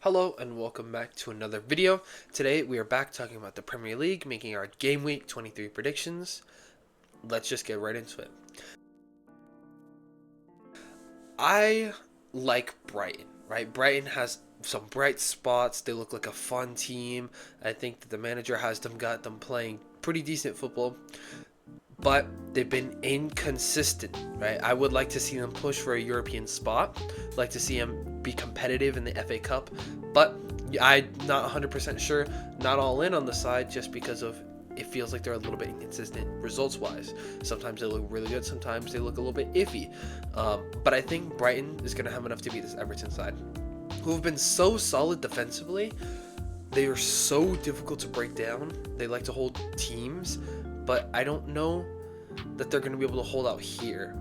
Hello and welcome back to another video. Today we are back talking about the Premier League, making our Game Week 23 predictions. Let's just get right into it. I like Brighton, right? Brighton has some bright spots. They look like a fun team. I think that the manager has got them playing pretty decent football, but they've been inconsistent, right? I would like to see them push for a European spot, like to see them be competitive in the FA Cup, but I'm not 100% sure, not all in on the side just because of it feels like they're a little bit inconsistent results wise. Sometimes they look really good, sometimes they look a little bit iffy. But I think Brighton is going to have enough to beat this Everton side, who have been so solid defensively. They are so difficult to break down. They like to hold teams, but I don't know that they're going to be able to hold out here.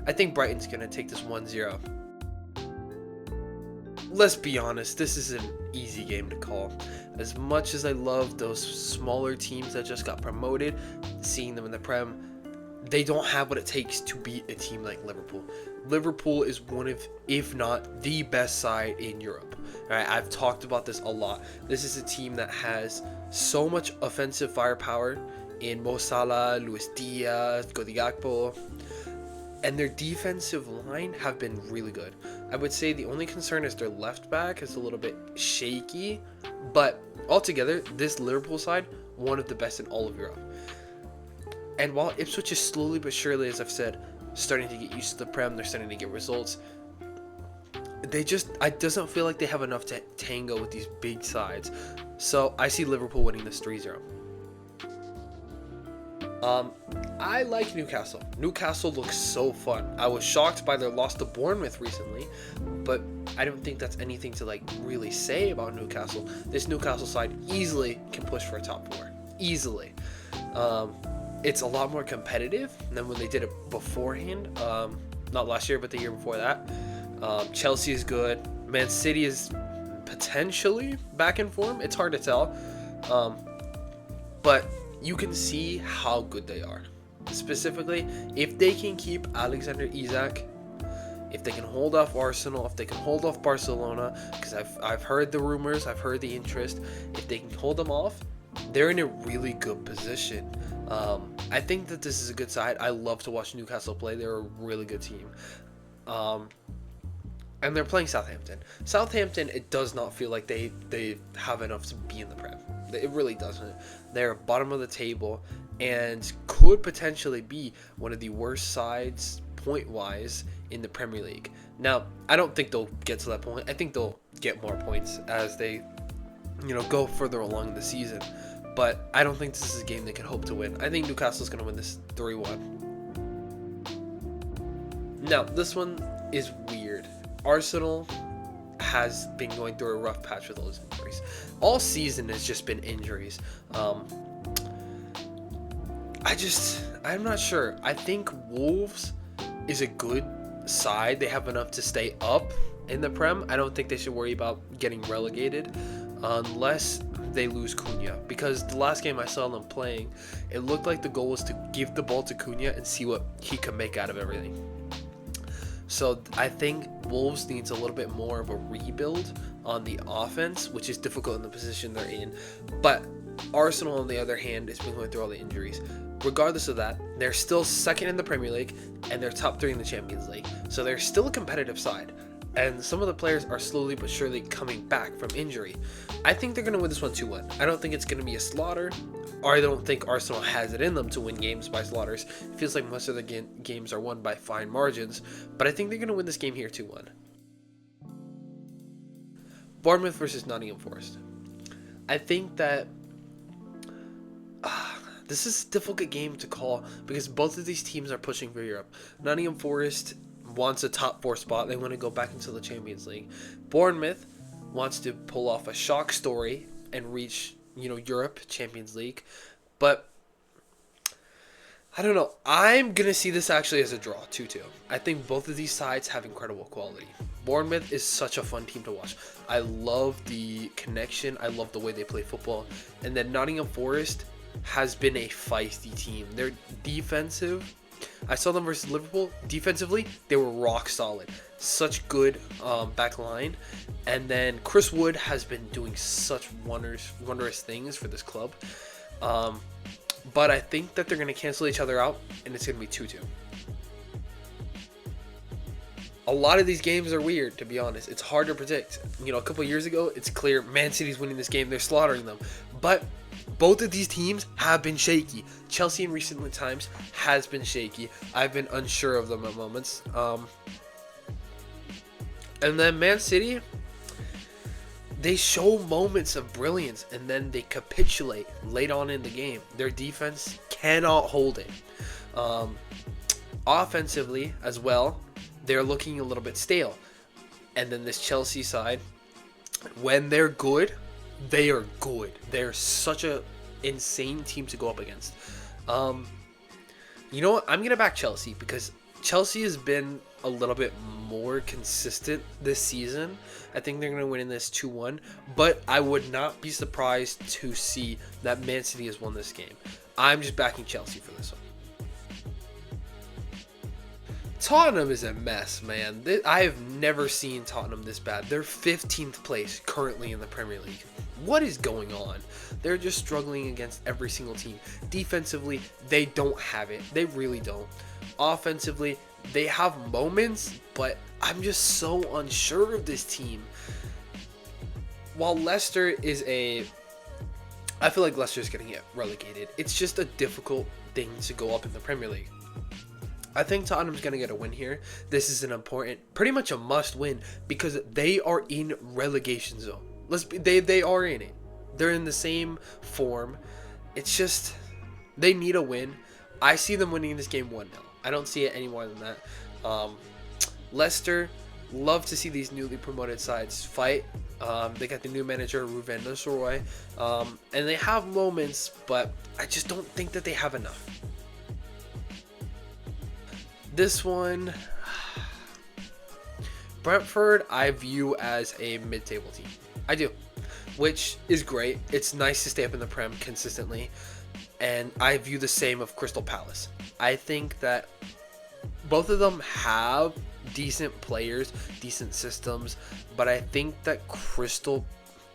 I think Brighton's going to take this 1-0. Let's be honest, this is an easy game to call. As much as I love those smaller teams that just got promoted, seeing them in the Prem, they don't have what it takes to beat a team like Liverpool. Liverpool is one of, if not the best side in Europe. All right, I've talked about this a lot. This is a team that has so much offensive firepower in Mo Salah, Luis Diaz, Cody Gakpo, and their defensive line have been really good. I would say the only concern is their left back is a little bit shaky, but altogether, this Liverpool side, one of the best in all of Europe. And while Ipswich is slowly but surely, as I've said, starting to get used to the Prem, they're starting to get results, I doesn't feel like they have enough to tango with these big sides. So I see Liverpool winning this 3-0. I like Newcastle. Newcastle looks so fun. I was shocked by their loss to Bournemouth recently, but I don't think that's anything to really say about Newcastle. This Newcastle side easily can push for a top 4. Easily. It's a lot more competitive than when they did it beforehand. Not last year, but the year before that. Chelsea is good. Man City is potentially back in form. It's hard to tell. But you can see how good they are. Specifically, if they can keep Alexander Isak, if they can hold off Arsenal, if they can hold off Barcelona, because I've heard the rumors, I've heard the interest. If they can hold them off, they're in a really good position. I think that this is a good side. I love to watch Newcastle play. They're a really good team. And they're playing Southampton. Southampton, it does not feel like they have enough to be in the Prem. It really doesn't. They're bottom of the table and could potentially be one of the worst sides point-wise in the Premier League. Now, I don't think they'll get to that point. I think they'll get more points as they, go further along in the season. But I don't think this is a game they can hope to win. I think Newcastle's going to win this 3-1. Now, this one is weird. Arsenal has been going through a rough patch with all those injuries. All season has just been injuries. I'm not sure. I think Wolves is a good side. They have enough to stay up in the Prem. I don't think they should worry about getting relegated unless they lose Cunha, because the last game I saw them playing, it looked like the goal was to give the ball to Cunha and see what he could make out of everything. So I think Wolves needs a little bit more of a rebuild on the offense, which is difficult in the position they're in. But Arsenal, on the other hand, has been going through all the injuries. Regardless of that, they're still second in the Premier League and they're top 3 in the Champions League. So they're still a competitive side. And some of the players are slowly but surely coming back from injury. I think they're going to win this one 2-1. I don't think it's going to be a slaughter, or I don't think Arsenal has it in them to win games by slaughters. It feels like most of the games are won by fine margins, but I think they're going to win this game here 2-1. Bournemouth versus Nottingham Forest. I think that this is a difficult game to call because both of these teams are pushing for Europe. Nottingham Forest wants a top 4 spot. They want to go back into the Champions League. Bournemouth wants to pull off a shock story and reach, Europe, Champions League. But I don't know. I'm going to see this actually as a draw, 2-2. I think both of these sides have incredible quality. Bournemouth is such a fun team to watch. I love the connection. I love the way they play football. And then Nottingham Forest has been a feisty team. They're defensive I saw them versus Liverpool. Defensively, they were rock solid. Such good back line. And then Chris Wood has been doing such wondrous things for this club. But I think that they're going to cancel each other out, and it's going to be 2-2. A lot of these games are weird, to be honest. It's hard to predict. You know, a couple years ago, it's clear Man City's winning this game. They're slaughtering them. But both of these teams have been shaky. Chelsea in recent times has been shaky. I've been unsure of them at moments. And then Man City, they show moments of brilliance and then they capitulate late on in the game. Their defense cannot hold it. Offensively as well, they're looking a little bit stale. And then this Chelsea side, when they're good, they are good. They're such a insane team to go up against. You know what? I'm going to back Chelsea because Chelsea has been a little bit more consistent this season. I think they're going to win in this 2-1. But I would not be surprised to see that Man City has won this game. I'm just backing Chelsea for this one. Tottenham is a mess, man. I have never seen Tottenham this bad. They're 15th place currently in the Premier League. What is going on? They're just struggling against every single team. Defensively, they don't have it. They really don't. Offensively, they have moments, but I'm just so unsure of this team. While Leicester is I feel like Leicester's going to get relegated. It's just a difficult thing to go up in the Premier League. I think Tottenham's going to get a win here. This is an important, pretty much a must win because they are in relegation zone. They are in it. They're in the same form. It's just, they need a win. I see them winning this game 1-0. I don't see it any more than that. Leicester, love to see these newly promoted sides fight. They got the new manager, Ruven Nistelrooy. And they have moments, but I just don't think that they have enough. This one, Brentford, I view as a mid-table team. I do, which is great. It's nice to stay up in the Prem consistently, and I view the same of Crystal Palace. I think that both of them have decent players, decent systems, but I think that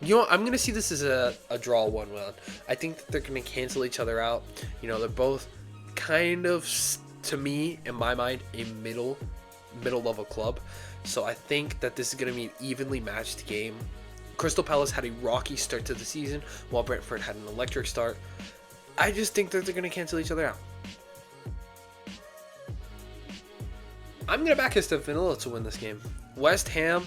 you know, I'm going to see this as a draw 1-1. I think that they're going to cancel each other out. You know, they're both kind of, to me, in my mind, a middle level club. So I think that this is going to be an evenly matched game. Crystal Palace had a rocky start to the season, while Brentford had an electric start. I just think that they're going to cancel each other out. I'm going to back Aston Villa to win this game. West Ham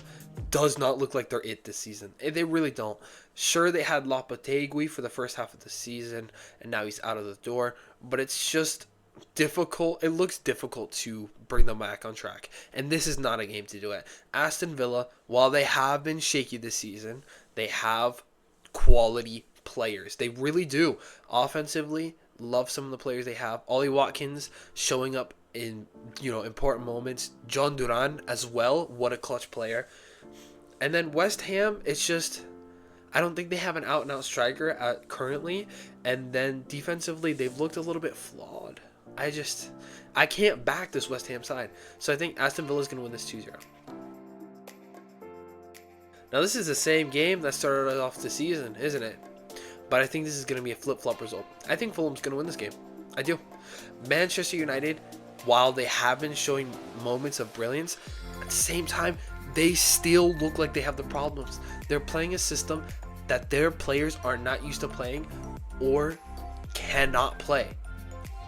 does not look like they're it this season. They really don't. Sure, they had Lopetegui for the first half of the season, and now he's out of the door. But it's just difficult. It looks difficult to bring them back on track, and this is not a game to do it. Aston Villa, while they have been shaky this season, they have quality players. They really do. Offensively, love some of the players they have. Ollie Watkins showing up in, you know, important moments. John Duran as well. What a clutch player. And then West Ham, it's just, I don't think they have an out-and-out striker currently. And then defensively, they've looked a little bit flawed. I can't back this West Ham side. So I think Aston Villa is going to win this 2-0. Now, this is the same game that started off the season, isn't it? But I think this is going to be a flip-flop result. I think Fulham's going to win this game. I do. Manchester United, while they have been showing moments of brilliance, at the same time, they still look like they have the problems. They're playing a system that their players are not used to playing or cannot play.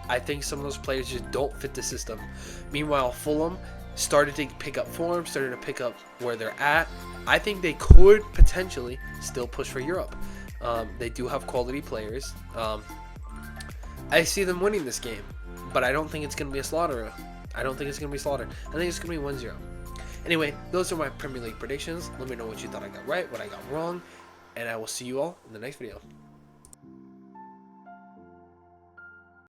I think some of those players just don't fit the system. Meanwhile, Fulham started to pick up form, started to pick up where they're at. I think they could potentially still push for Europe. They do have quality players. I see them winning this game, but I don't think it's going to be a slaughter. I think it's going to be 1-0. Anyway, those are my Premier League predictions. Let me know what you thought I got right, what I got wrong, and I will see you all in the next video.